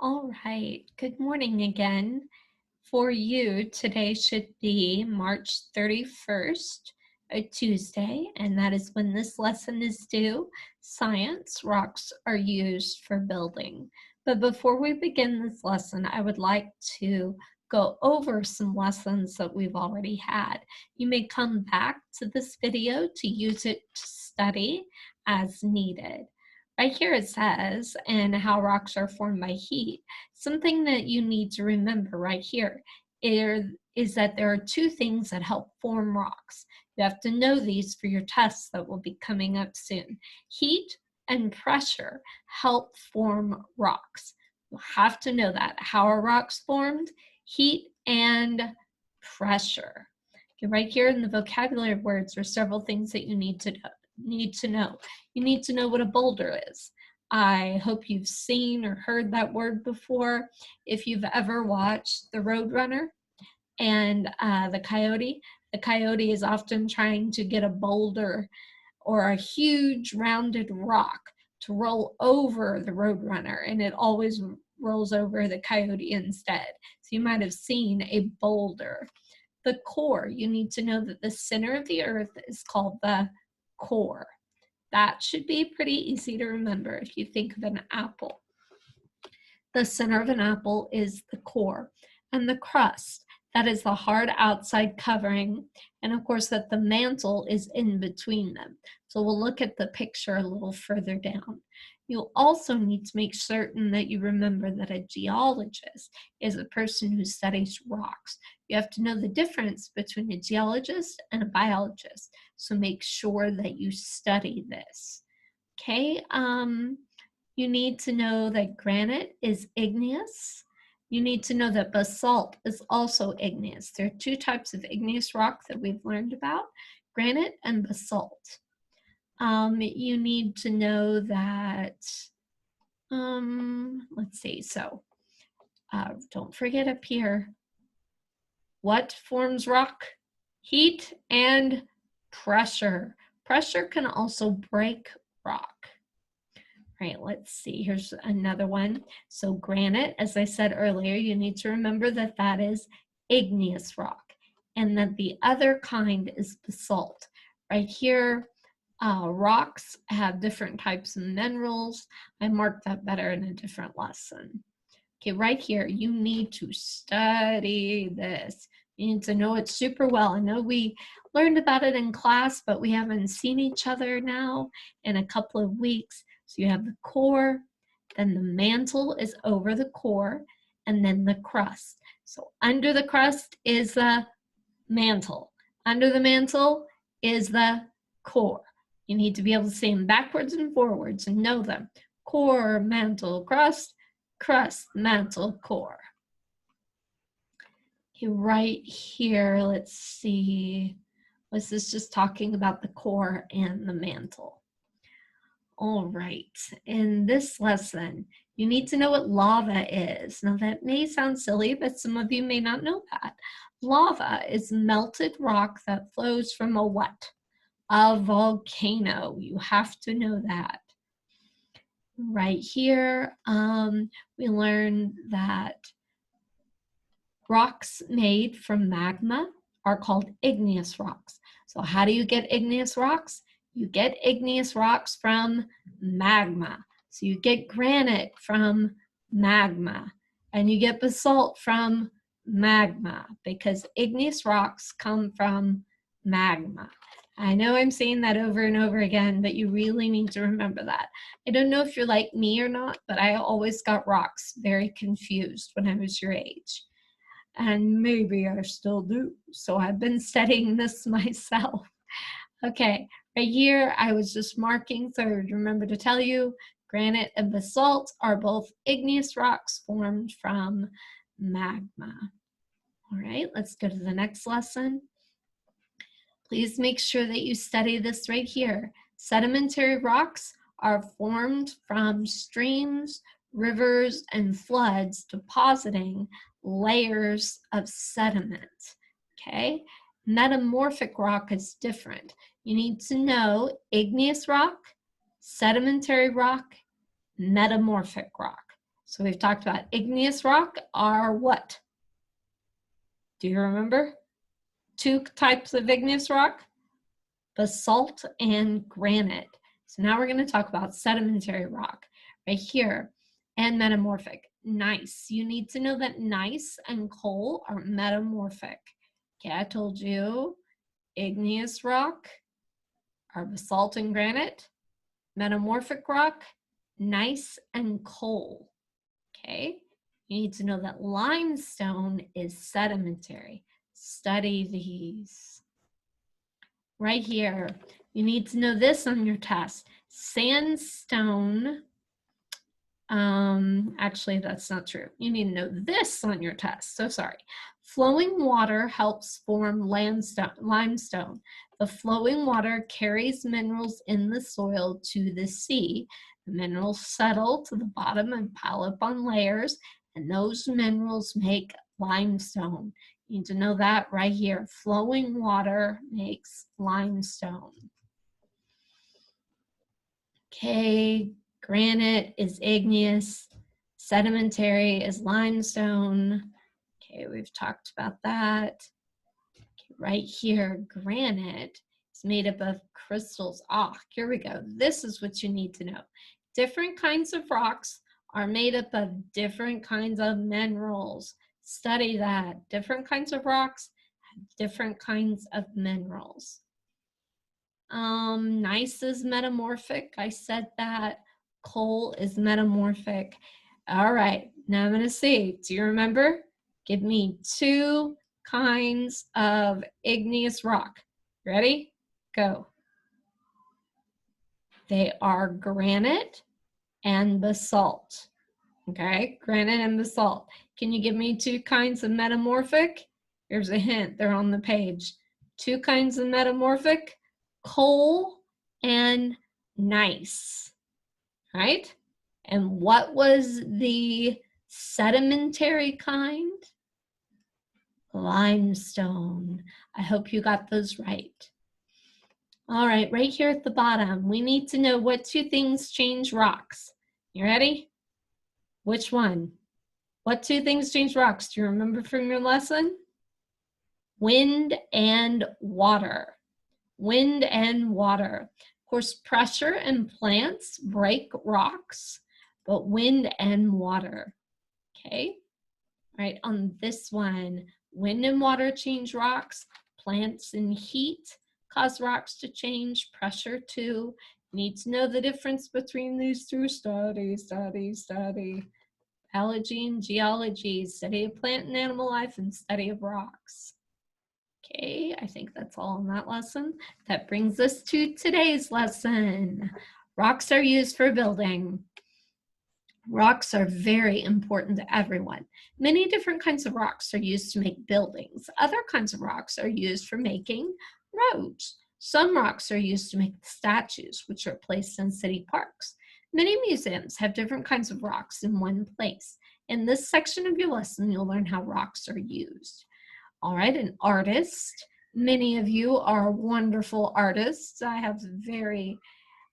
All right, good morning again. For you, today should be March 31st, a Tuesday, and that is when this lesson is due. Science rocks are used for building. But before we begin this lesson, I would like to go over some lessons that we've already had. You may come back to this video to use it to study as needed. Right here it says, and how rocks are formed by heat. Something that you need to remember right here is that there are two things that help form rocks. You have to know these for your tests that will be coming up soon. Heat and pressure help form rocks. You'll have to know that. How are rocks formed? Heat and pressure. Okay, right here in the vocabulary words are several things that you need to know. You need to know what a boulder is. I hope you've seen or heard that word before. If you've ever watched The Roadrunner and the coyote is often trying to get a boulder or a huge rounded rock to roll over the Roadrunner, and it always rolls over the coyote instead. So you might have seen a boulder. The core, you need to know that the center of the earth is called the core. That should be pretty easy to remember if you think of an apple. The center of an apple is the core, and the crust, that is the hard outside covering, and of course that the mantle is in between them. So we'll look at the picture a little further down. You'll also need to make certain that you remember that a geologist is a person who studies rocks. You have to know the difference between a geologist and a biologist, so make sure that you study this. Okay, you need to know that granite is igneous. You need to know that basalt is also igneous. There are two types of igneous rock that we've learned about, granite and basalt. You need to know that, let's see, so don't forget up here, what forms rock? Heat and pressure. Pressure can also break rock. Right, let's see, here's another one. So granite, as I said earlier, you need to remember that that is igneous rock, and that the other kind is basalt. Right here, rocks have different types of minerals. I marked that better in a different lesson. Okay, right here, you need to study this. You need to know it super well. I know we learned about it in class, but we haven't seen each other now in a couple of weeks. So you have the core, then the mantle is over the core, and then the crust. So under the crust is the mantle. Under the mantle is the core. You need to be able to say them backwards and forwards and know them. Core, mantle, crust, crust, mantle, core. Okay, right here, let's see. Was this just talking about the core and the mantle? All right, in this lesson, you need to know what lava is. Now that may sound silly, but some of you may not know that. Lava is melted rock that flows from a what? A volcano. You have to know that. Right here, we learned that rocks made from magma are called igneous rocks. So how do you get igneous rocks? You get igneous rocks from magma. So you get granite from magma, and you get basalt from magma, because igneous rocks come from magma. I know I'm saying that over and over again, but you really need to remember that. I don't know if you're like me or not, but I always got rocks very confused when I was your age. And maybe I still do. So I've been studying this myself. Okay, right here, I was just marking, so remember to tell you, granite and basalt are both igneous rocks formed from magma. All right, let's go to the next lesson. Please make sure that you study this right here. Sedimentary rocks are formed from streams, rivers, and floods depositing layers of sediment, okay? Metamorphic rock is different. You need to know igneous rock, sedimentary rock, metamorphic rock. So we've talked about igneous rock are what? Do you remember? Two types of igneous rock, basalt and granite. So now we're going to talk about sedimentary rock right here and metamorphic. Gneiss. You need to know that gneiss and coal are metamorphic. Okay, I told you igneous rock are basalt and granite, metamorphic rock, gneiss and coal. Okay, you need to know that limestone is sedimentary. Study these. Right here, you need to know this on your test. Sandstone, actually that's not true. You need to know this on your test, so sorry. Flowing water helps form limestone. The flowing water carries minerals in the soil to the sea. The minerals settle to the bottom and pile up on layers, and those minerals make limestone. You need to know that right here. Flowing water makes limestone. Okay, granite is igneous. Sedimentary is limestone. Okay, we've talked about that. Okay, right here, granite is made up of crystals. Here we go. This is what you need to know. Different kinds of rocks are made up of different kinds of minerals. Study that. Different kinds of rocks have different kinds of minerals. Gneiss is metamorphic. I said that. Coal is metamorphic. All right, now I'm going to see. Do you remember? Give me two kinds of igneous rock. Ready? Go. They are granite and basalt. Okay, granite and basalt. Can you give me two kinds of metamorphic? Here's a hint. They're on the page. Two kinds of metamorphic. Coal and gneiss, right? And what was the sedimentary kind? Limestone. I hope you got those right. All right, right here at the bottom, we need to know what two things change rocks. You ready? Which one? What two things change rocks? Do you remember from your lesson? Wind and water. Wind and water. Of course, pressure and plants break rocks, but wind and water. Okay, all right, on this one, wind and water change rocks, plants and heat cause rocks to change, pressure too. Need to know the difference between these two. Study. Biology and geology, study of plant and animal life, and study of rocks. Okay, I think that's all in that lesson. That brings us to today's lesson. Rocks are used for building. Rocks are very important to everyone. Many different kinds of rocks are used to make buildings. Other kinds of rocks are used for making roads. Some rocks are used to make statues, which are placed in city parks. Many museums have different kinds of rocks in one place. In this section of your lesson, you'll learn how rocks are used. All right, an artist. Many of you are wonderful artists. I have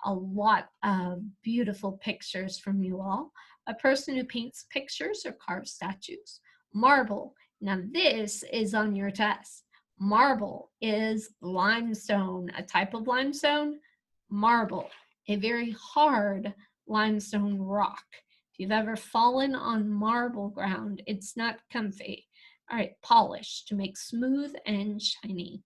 a lot of beautiful pictures from you all. A person who paints pictures or carves statues. Marble. Now this is on your test. Marble is limestone. A type of limestone? Marble. A very hard limestone rock. If you've ever fallen on marble ground, it's not comfy. All right, polish to make smooth and shiny.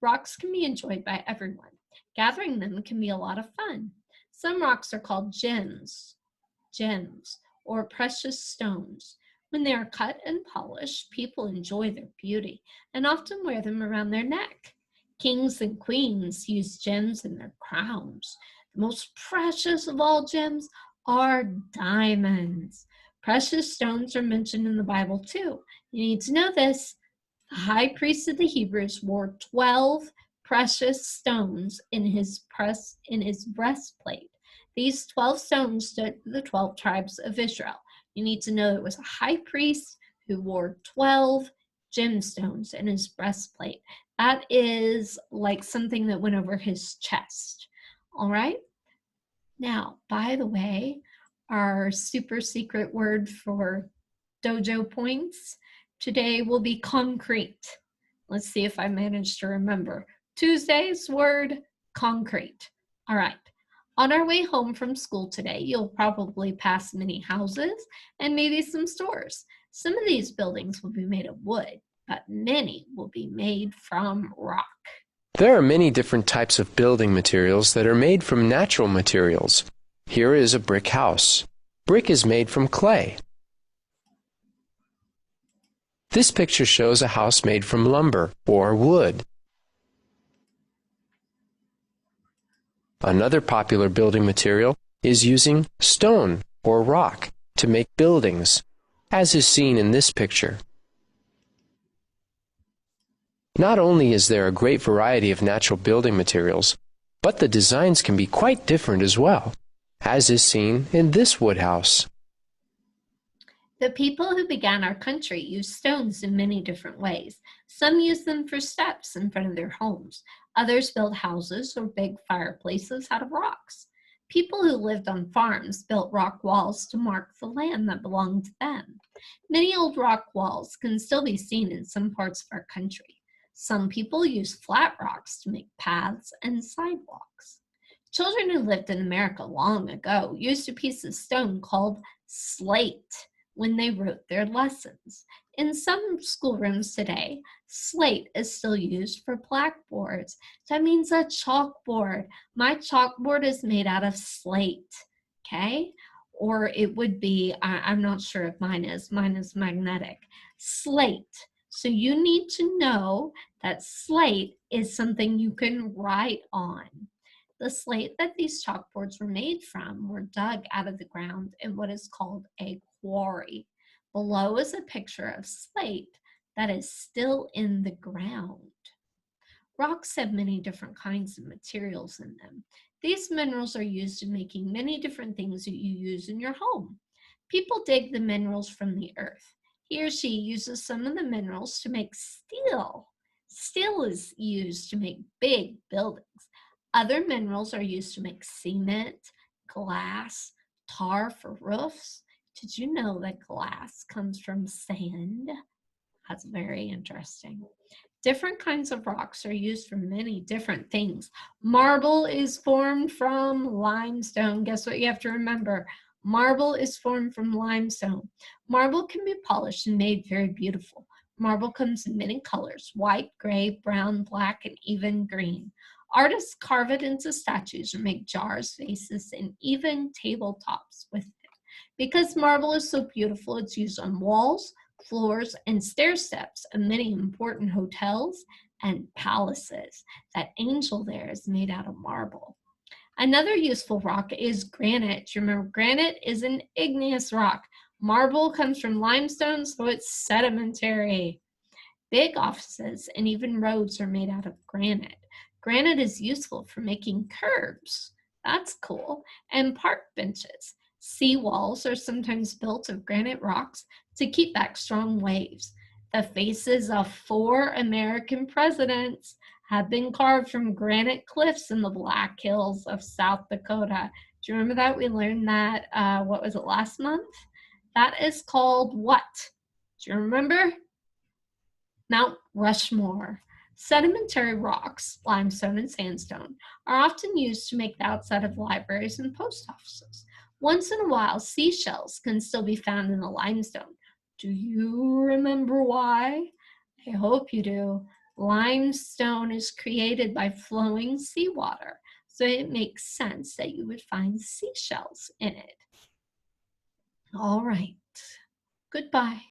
Rocks can be enjoyed by everyone. Gathering them can be a lot of fun. Some rocks are called gems, or precious stones. When they are cut and polished, people enjoy their beauty and often wear them around their neck. Kings and queens use gems in their crowns. The most precious of all gems are diamonds. Precious stones are mentioned in the Bible too. You need to know this. The high priest of the Hebrews wore 12 precious stones in his breastplate. These 12 stones stood for the 12 tribes of Israel. You need to know it was a high priest who wore 12 gemstones in his breastplate. That is like something that went over his chest. All right? Now, by the way, our super secret word for dojo points today will be concrete. Let's see if I manage to remember. Tuesday's word, concrete. All right. On our way home from school today, you'll probably pass many houses and maybe some stores. Some of these buildings will be made of wood, but many will be made from rock. There are many different types of building materials that are made from natural materials. Here is a brick house. Brick is made from clay. This picture shows a house made from lumber or wood. Another popular building material is using stone or rock to make buildings, as is seen in this picture. Not only is there a great variety of natural building materials, but the designs can be quite different as well, as is seen in this wood house. The people who began our country used stones in many different ways. Some used them for steps in front of their homes. Others built houses or big fireplaces out of rocks. People who lived on farms built rock walls to mark the land that belonged to them. Many old rock walls can still be seen in some parts of our country. Some people used flat rocks to make paths and sidewalks. Children who lived in America long ago used a piece of stone called slate when they wrote their lessons. In some schoolrooms today, slate is still used for blackboards. That means a chalkboard. My chalkboard is made out of slate, okay? Or it would be, I'm not sure if mine is magnetic. Slate. So you need to know that slate is something you can write on. The slate that these chalkboards were made from were dug out of the ground in what is called a quarry. Below is a picture of slate that is still in the ground. Rocks have many different kinds of materials in them. These minerals are used in making many different things that you use in your home. People dig the minerals from the earth. He or she uses some of the minerals to make steel. Steel is used to make big buildings. Other minerals are used to make cement, glass, tar for roofs. Did you know that glass comes from sand? That's very interesting. Different kinds of rocks are used for many different things. Marble is formed from limestone. Guess what you have to remember? Marble is formed from limestone. Marble can be polished and made very beautiful. Marble comes in many colors: white, gray, brown, black, and even green. Artists carve it into statues or make jars, vases, and even tabletops with it. Because marble is so beautiful, it's used on walls, floors, and stair steps in many important hotels and palaces. That angel there is made out of marble. Another useful rock is granite. You remember, granite is an igneous rock. Marble comes from limestone, so it's sedimentary. Big offices and even roads are made out of granite. Granite is useful for making curbs. That's cool. And park benches. Sea walls are sometimes built of granite rocks to keep back strong waves. The faces of 4 American presidents have been carved from granite cliffs in the Black Hills of South Dakota. Do you remember that? We learned that, what was it, last month? That is called what? Do you remember? Mount Rushmore. Sedimentary rocks, limestone and sandstone, are often used to make the outside of libraries and post offices. Once in a while, seashells can still be found in the limestone. Do you remember why? I hope you do. Limestone is created by flowing seawater, so it makes sense that you would find seashells in it. All right. Goodbye.